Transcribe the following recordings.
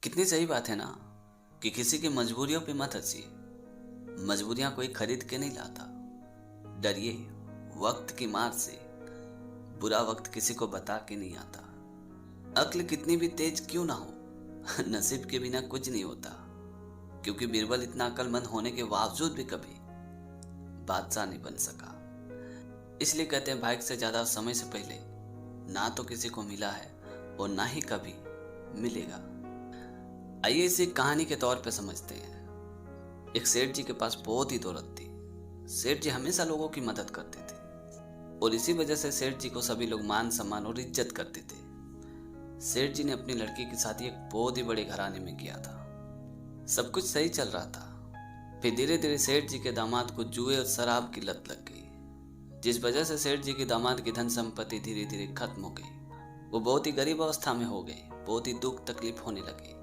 कितनी सही बात है ना कि किसी की मजबूरियों पे मत हंसिए। मजबूरियां कोई खरीद के नहीं लाता। डरिए वक्त की मार से। बुरा वक्त किसी को बता के नहीं आता। अक्ल कितनी भी तेज क्यों ना हो नसीब के बिना कुछ नहीं होता। क्योंकि बीरबल इतना अक्लमंद होने के बावजूद भी कभी बादशाह नहीं बन सका। इसलिए कहते हैं भाग्य से ज्यादा समय से पहले ना तो किसी को मिला है और ना ही कभी मिलेगा। आइए इसे कहानी के तौर पे समझते हैं। एक सेठ जी के पास बहुत ही दौलत थी। सेठ जी हमेशा लोगों की मदद करते थे और इसी वजह से सेठ जी को सभी लोग मान सम्मान और इज्जत करते थे। सेठ जी ने अपनी लड़की की शादी एक बहुत ही बड़े घराने में किया था। सब कुछ सही चल रहा था। फिर धीरे धीरे सेठ जी के दामाद को जुए और शराब की लत लग गई, जिस वजह से सेठ जी के दामाद की धन संपत्ति धीरे धीरे खत्म हो गई। वो बहुत ही गरीब अवस्था में हो गई। बहुत ही दुख तकलीफ होने लगी।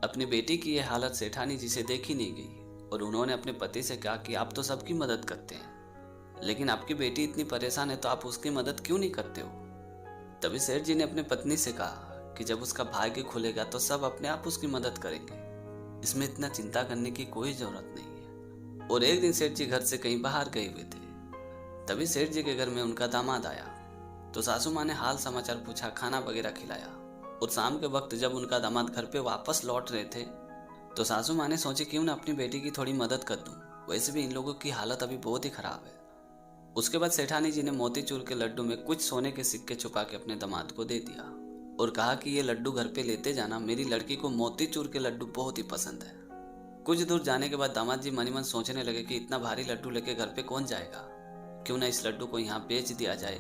अपनी बेटी की यह हालत सेठानी जी से देखी नहीं गई और उन्होंने अपने पति से कहा कि आप तो सबकी मदद करते हैं, लेकिन आपकी बेटी इतनी परेशान है तो आप उसकी मदद क्यों नहीं करते हो। तभी सेठ जी ने अपनी पत्नी से कहा कि जब उसका भाग्य खुलेगा तो सब अपने आप उसकी मदद करेंगे, इसमें इतना चिंता करने की कोई जरूरत नहीं है। और एक दिन सेठ जी घर से कहीं बाहर गए हुए थे। तभी सेठ जी के घर में उनका दामाद आया तो सासू माँ ने हाल समाचार पूछा, खाना वगैरह खिलाया। और शाम के वक्त जब उनका दामाद घर पे वापस लौट रहे थे तो सासू माँ ने सोचे क्यों ना अपनी बेटी की थोड़ी मदद कर दूं, वैसे भी इन लोगों की हालत अभी बहुत ही खराब है। उसके बाद सेठानी जी ने मोतीचूर के लड्डू में कुछ सोने के सिक्के छुपा के अपने दामाद को दे दिया और कहा कि ये लड्डू घर पे लेते जाना, मेरी लड़की को मोतीचूर के लड्डू बहुत ही पसंद है। कुछ दूर जाने के बाद दामाद जी मन ही मन सोचने लगे कि इतना भारी लड्डू लेके घर पे कौन जाएगा, क्यों ना इस लड्डू को यहाँ बेच दिया जाए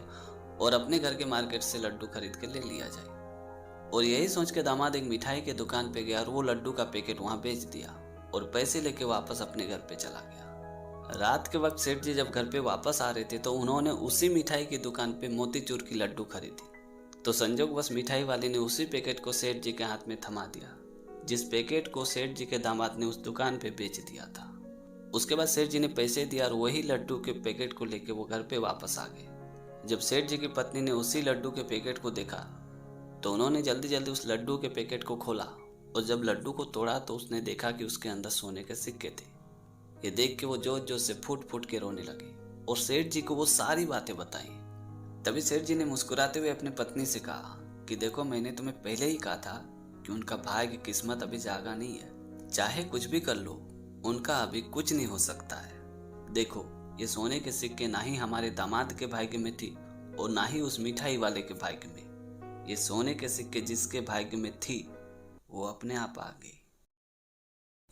और अपने घर के मार्केट से लड्डू खरीद के ले लिया जाए। और यही सोच के दामाद एक मिठाई के दुकान पे गया और वो लड्डू का पैकेट वहां बेच दिया और पैसे लेके वापस अपने घर पे चला गया। रात के वक्त सेठ जी जब घर पे वापस आ रहे थे तो उन्होंने उसी मिठाई की दुकान पे मोतीचूर की लड्डू खरीदी। तो संजोगवश मिठाई वाले ने उसी पैकेट को सेठ जी के हाथ में थमा दिया, जिस पैकेट को सेठ जी के दामाद ने उस दुकान पे बेच दिया था। उसके बाद सेठ जी ने पैसे दिया और वही लड्डू के पैकेट को लेके वो घर पे वापस आ गए। जब सेठ जी की पत्नी ने उसी लड्डू के पैकेट को देखा तो उन्होंने जल्दी जल्दी उस लड्डू के पैकेट को खोला और जब लड्डू को तोड़ा तो उसने देखा कि उसके अंदर सोने के सिक्के थे। ये देख के वो जोर जोर से फूट फूट के रोने लगे और सेठ जी को वो सारी बातें बताई। तभी सेठ जी ने मुस्कुराते हुए अपनी पत्नी से कहा कि देखो, मैंने तुम्हें पहले ही कहा था कि उनका भाग्य किस्मत अभी जागा नहीं है। चाहे कुछ भी कर लो, उनका अभी कुछ नहीं हो सकता है। देखो, ये सोने के सिक्के ना ही हमारे दामाद के भाग्य में थी और ना ही उस मिठाई वाले के भाग्य में। ये सोने के सिक्के जिसके भाग्य में थी वो अपने आप आ गई।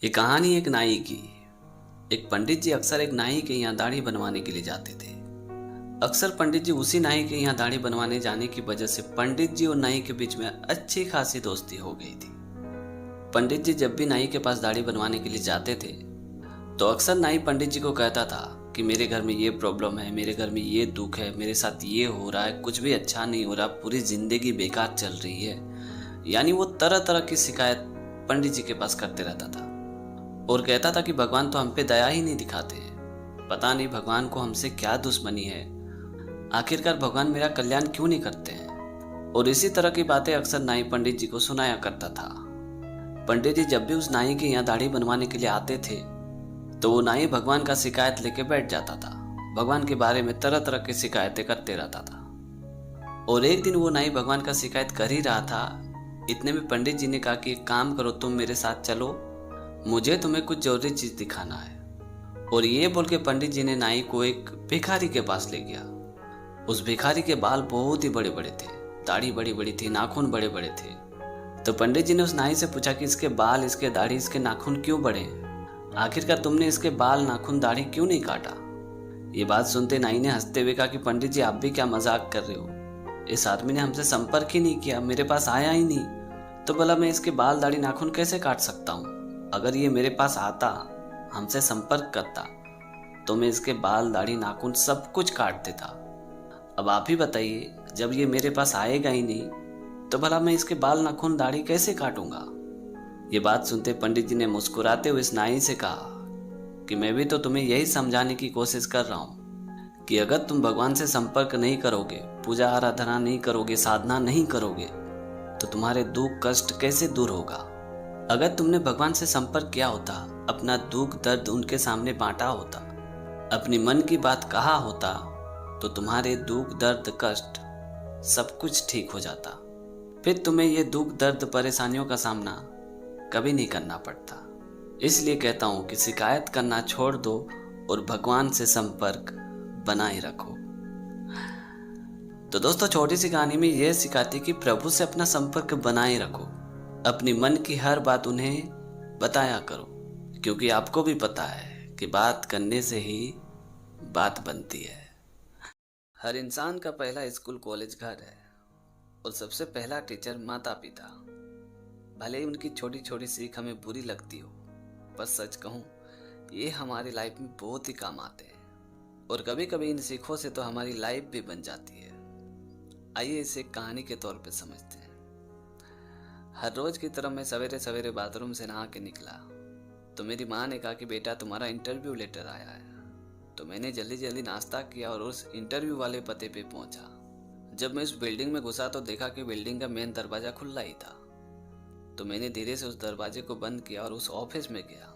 ये कहानी एक नाई की। एक पंडित जी अक्सर एक नाई के यहाँ दाढ़ी बनवाने के लिए जाते थे। अक्सर पंडित जी उसी नाई के यहाँ दाढ़ी बनवाने जाने की वजह से पंडित जी और नाई के बीच में अच्छी खासी दोस्ती हो गई थी। पंडित जी जब भी नाई के पास दाढ़ी बनवाने के लिए जाते थे तो अक्सर नाई पंडित जी को कहता था कि मेरे घर में ये प्रॉब्लम है, मेरे घर में ये दुख है, मेरे साथ ये हो रहा है, कुछ भी अच्छा नहीं हो रहा, पूरी जिंदगी बेकार चल रही है। यानी वो तरह तरह की शिकायत पंडित जी के पास करते रहता था और कहता था कि भगवान तो हम पे दया ही नहीं दिखाते हैं, पता नहीं भगवान को हमसे क्या दुश्मनी है, आखिरकार भगवान मेरा कल्याण क्यों नहीं करते हैं। और इसी तरह की बातें अक्सर नाई पंडित जी को सुनाया करता था। पंडित जी जब भी उस नाई के यहाँ दाढ़ी बनवाने के लिए आते थे तो वो नाई भगवान का शिकायत लेके बैठ जाता था। भगवान के बारे में तरह तरह की शिकायतें करते रहता था। और एक दिन वो नाई भगवान का शिकायत कर ही रहा था, इतने में पंडित जी ने कहा कि एक काम करो, तुम मेरे साथ चलो, मुझे तुम्हें कुछ जरूरी चीज दिखाना है। और ये बोल के पंडित जी ने नाई को एक भिखारी के पास ले गया। उस भिखारी के बाल बहुत ही बड़े बड़े थे, दाढ़ी बड़ी बड़ी थी, नाखून बड़े बड़े थे। तो पंडित जी ने उस नाई से पूछा कि इसके बाल, इसके दाढ़ी, इसके नाखून क्यों बड़े हैं, आखिरकार तुमने इसके बाल, नाखून, दाढ़ी क्यों नहीं काटा। ये बात सुनते नाई ने हंसते हुए कहा कि पंडित जी आप भी क्या मजाक कर रहे हो, इस आदमी ने हमसे संपर्क ही नहीं किया, मेरे पास आया ही नहीं, तो भला मैं इसके बाल, दाढ़ी, नाखून कैसे काट सकता हूँ। अगर ये मेरे पास आता, हमसे संपर्क करता तो मैं इसके बाल, दाढ़ी, नाखून सब कुछ काट देता। अब आप ही बताइए, जब ये मेरे पास आएगा ही नहीं तो भला मैं इसके बाल, नाखून, दाढ़ी कैसे काटूंगा। ये बात सुनते पंडित जी ने मुस्कुराते हुए इस नाई से कहा कि मैं भी तो तुम्हें यही समझाने की कोशिश कर रहा हूँ कि अगर तुम भगवान से संपर्क नहीं करोगे, पूजा आराधना नहीं करोगे, साधना नहीं करोगे तो तुम्हारे दुख कष्ट कैसे दूर होगा। अगर तुमने भगवान से संपर्क किया होता, अपना दुख दर्द उनके सामने बांटा होता, अपनी मन की बात कहा होता, तो तुम्हारे दुख दर्द कष्ट सब कुछ ठीक हो जाता। फिर तुम्हें ये दुख दर्द परेशानियों का सामना कभी नहीं करना पड़ता। इसलिए कहता हूं कि शिकायत करना छोड़ दो और भगवान से संपर्क बनाए रखो। तो दोस्तों, छोटी सी कहानी में यह सिखाती कि प्रभु से अपना संपर्क बनाए रखो। अपनी मन की हर बात उन्हें बताया करो, क्योंकि आपको भी पता है कि बात करने से ही बात बनती है। हर इंसान का पहला स्कूल कॉलेज घर है और सबसे पहला टीचर माता पिता। भले ही उनकी छोटी छोटी सीख हमें बुरी लगती हो, पर सच कहूँ ये हमारी लाइफ में बहुत ही काम आते हैं और कभी कभी इन सीखों से तो हमारी लाइफ भी बन जाती है। आइए इसे कहानी के तौर पे समझते हैं। हर रोज की तरह मैं सवेरे सवेरे बाथरूम से नहा के निकला तो मेरी माँ ने कहा कि बेटा तुम्हारा इंटरव्यू लेटर आया है। तो मैंने जल्दी जल्दी नाश्ता किया और उस इंटरव्यू वाले पते पे पहुंचा। जब मैं उस बिल्डिंग में घुसा तो देखा कि बिल्डिंग का मेन दरवाजा खुला ही था। तो मैंने धीरे से उस दरवाजे को बंद किया और उस ऑफिस में गया।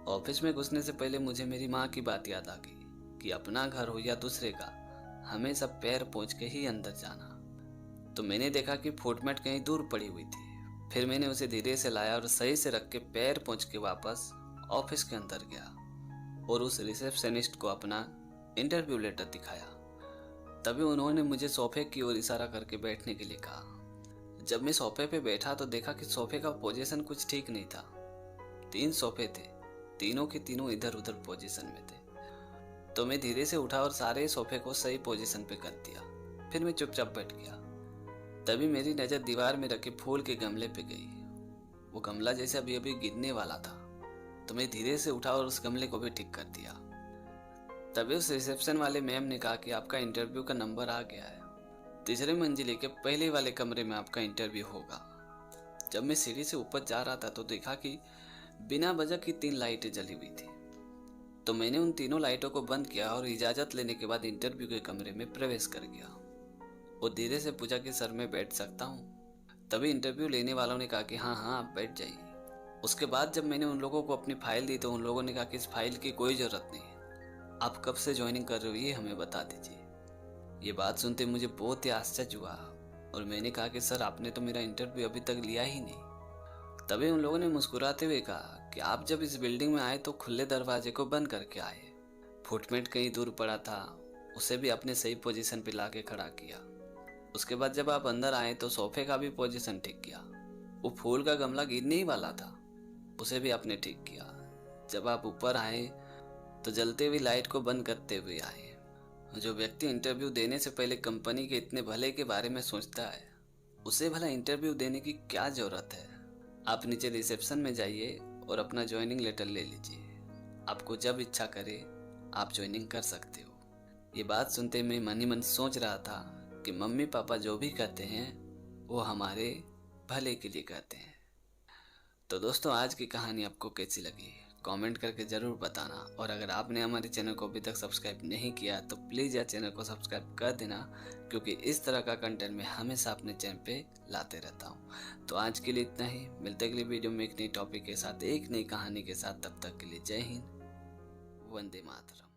ऑफिस में घुसने से पहले मुझे मेरी माँ की बात याद आ गई कि अपना घर हो या दूसरे का, हमेशा पैर पहुंच के ही अंदर जाना। तो मैंने देखा कि फुटमेट कहीं दूर पड़ी हुई थी। फिर मैंने उसे धीरे से लाया और सही से रख के पैर पहुंच के वापस ऑफिस के अंदर गया और उस रिसेप्शनिस्ट को अपना इंटरव्यू लेटर दिखाया। तभी उन्होंने मुझे सोफे की ओर इशारा करके बैठने के लिए कहा। जब मैं सोफे पे बैठा तो देखा कि सोफे का पोजीशन कुछ ठीक नहीं था। 3 सोफे थे, तीनों के तीनों इधर उधर पोजीशन में थे। तो मैं धीरे से उठा और सारे सोफे को सही पोजीशन पे कर दिया। फिर मैं चुपचाप बैठ गया। तभी मेरी नज़र दीवार में रखे फूल के गमले पे गई। वो गमला जैसे अभी अभी गिरने वाला था। तो मैं धीरे से उठा और उस गमले को भी ठीक कर दिया। तभी उस रिसेप्शन वाले मैम ने कहा कि आपका इंटरव्यू का नंबर आ गया है, 3री मंजिले के पहले वाले कमरे में आपका इंटरव्यू होगा। जब मैं सीढ़ी से ऊपर जा रहा था तो देखा कि बिना वजह की 3 लाइटें जली हुई थी। तो मैंने उन तीनों लाइटों को बंद किया और इजाज़त लेने के बाद इंटरव्यू के कमरे में प्रवेश कर गया और धीरे से पूछा कि सर मैं बैठ सकता हूँ। तभी इंटरव्यू लेने वालों ने कहा कि हाँ हाँ आप बैठ जाइए। उसके बाद जब मैंने उन लोगों को अपनी फाइल दी तो उन लोगों ने कहा कि इस फाइल की कोई ज़रूरत नहीं है, आप कब से ज्वाइनिंग कर रहे हो ये हमें बता दीजिए। ये बात सुनते मुझे बहुत ही आश्चर्य हुआ और मैंने कहा कि सर आपने तो मेरा इंटरव्यू अभी तक लिया ही नहीं। तभी उन लोगों ने मुस्कुराते हुए कहा कि आप जब इस बिल्डिंग में आए तो खुले दरवाजे को बंद करके आए। फुटमेट कहीं दूर पड़ा था, उसे भी अपने सही पोजीशन पे लाके खड़ा किया। उसके बाद जब आप अंदर आए तो सोफे का भी पोजीशन ठीक किया। वो फूल का गमला गिरने ही वाला था, उसे भी आपने ठीक किया। जब आप ऊपर आए तो जलते हुई लाइट को बंद करते हुए आए। जो व्यक्ति इंटरव्यू देने से पहले कंपनी के इतने भले के बारे में सोचता है, उसे भला इंटरव्यू देने की क्या जरूरत है। आप नीचे रिसेप्शन में जाइए और अपना ज्वाइनिंग लेटर ले लीजिए। आपको जब इच्छा करे आप ज्वाइनिंग कर सकते हो। ये बात सुनते मैं मन ही मन सोच रहा था कि मम्मी पापा जो भी कहते हैं वो हमारे भले के लिए कहते हैं। तो दोस्तों, आज की कहानी आपको कैसी लगी कमेंट करके ज़रूर बताना। और अगर आपने हमारे चैनल को अभी तक सब्सक्राइब नहीं किया तो प्लीज़ यार चैनल को सब्सक्राइब कर देना, क्योंकि इस तरह का कंटेंट मैं हमेशा अपने चैनल पे लाते रहता हूँ। तो आज के लिए इतना ही, मिलते अगले वीडियो में एक नई टॉपिक के साथ, एक नई कहानी के साथ। तब तक के लिए जय हिंद, वंदे मातरम।